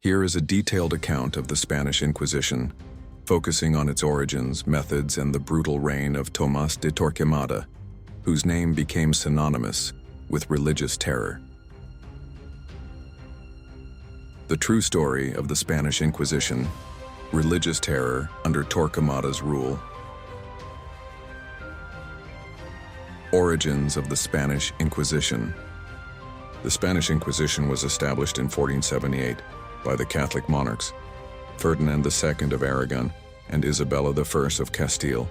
Here is a detailed account of the Spanish Inquisition, focusing on its origins, methods, and the brutal reign of Tomás de Torquemada, whose name became synonymous with religious terror. The true story of the Spanish Inquisition, religious terror under Torquemada's rule. Origins of the Spanish Inquisition. The Spanish Inquisition was established in 1478 by the Catholic monarchs, Ferdinand II of Aragon and Isabella I of Castile,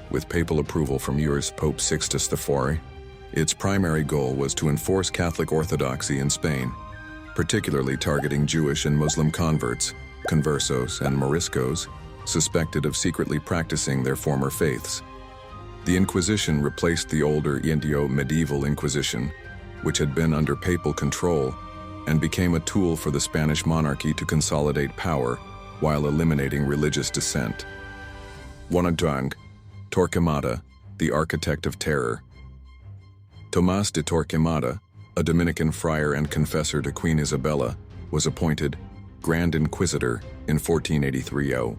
with papal approval from yours Pope Sixtus IV. Its primary goal was to enforce Catholic orthodoxy in Spain, particularly targeting Jewish and Muslim converts, conversos and moriscos, suspected of secretly practicing their former faiths. The Inquisition replaced the older Medieval Inquisition, which had been under papal control, and became a tool for the Spanish monarchy to consolidate power while eliminating religious dissent. Untold, Torquemada, the architect of terror. Tomás de Torquemada, a Dominican friar and confessor to Queen Isabella, was appointed Grand Inquisitor in 1483.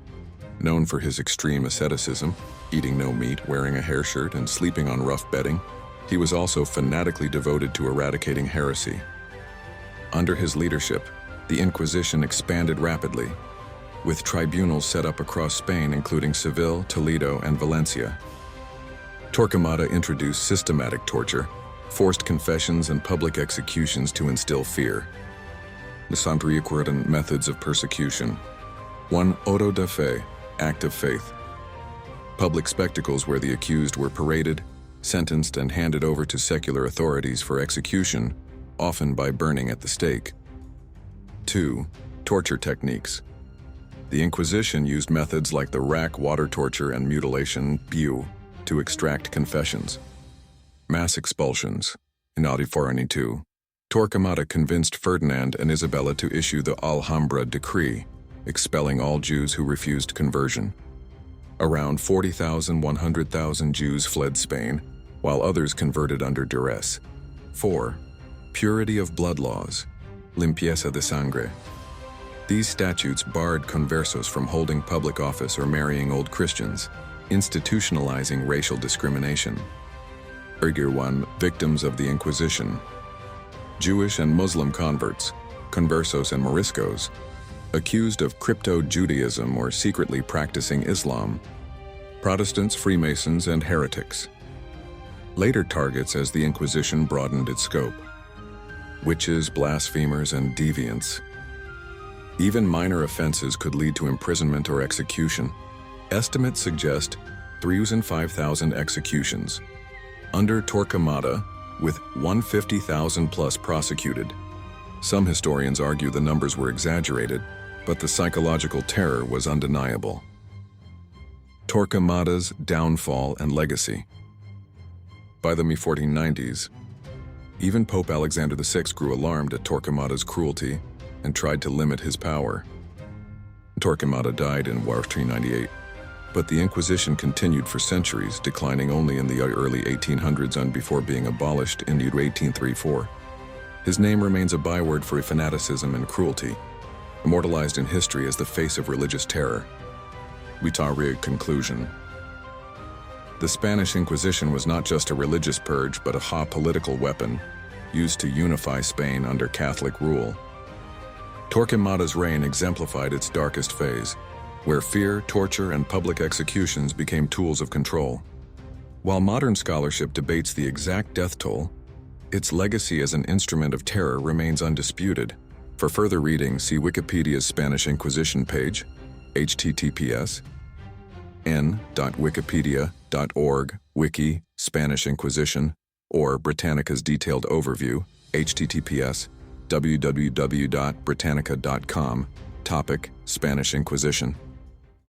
Known for his extreme asceticism, eating no meat, wearing a hair shirt, and sleeping on rough bedding, he was also fanatically devoted to eradicating heresy. Under his leadership, the Inquisition expanded rapidly, with tribunals set up across Spain including Seville, Toledo, and Valencia. Torquemada introduced systematic torture, forced confessions, and public executions to instill fear. The methods of persecution. 1. Auto de fe, act of faith. Public spectacles where the accused were paraded, sentenced, and handed over to secular authorities for execution, often by burning at the stake. 2. Torture techniques. The Inquisition used methods like the rack, water torture, and mutilation to extract confessions. Mass expulsions. In 1492, Torquemada convinced Ferdinand and Isabella to issue the Alhambra decree, expelling all Jews who refused conversion. Around 100,000 Jews fled Spain, while others converted under duress. 4. Purity of blood laws. Limpieza de sangre. These statutes barred conversos from holding public office or marrying old Christians, institutionalizing racial discrimination. 1. Victims of the Inquisition. Jewish and Muslim converts, conversos and moriscos, accused of crypto-Judaism or secretly practicing Islam. Protestants, Freemasons, and heretics. Later targets as the Inquisition broadened its scope. Witches, blasphemers, and deviants. Even minor offenses could lead to imprisonment or execution. Estimates suggest 3,000 to 5,000 executions. Under Torquemada, with 150,000 plus prosecuted. Some historians argue the numbers were exaggerated, but the psychological terror was undeniable. Torquemada's downfall and legacy. By the mid-1490s, even Pope Alexander VI grew alarmed at Torquemada's cruelty and tried to limit his power. Torquemada died in 1498, but the Inquisition continued for centuries, declining only in the early 1800s and before being abolished in 1834. His name remains a byword for fanaticism and cruelty, immortalized in history as the face of religious terror. Conclusion. The Spanish Inquisition was not just a religious purge, but a political weapon used to unify Spain under Catholic rule. Torquemada's reign exemplified its darkest phase, where fear, torture, and public executions became tools of control. While modern scholarship debates the exact death toll, its legacy as an instrument of terror remains undisputed. For further reading, see Wikipedia's Spanish Inquisition page, https://n.wikipedia.org, wiki, Spanish Inquisition, or Britannica's detailed overview, https://www.britannica.com, topic, Spanish Inquisition.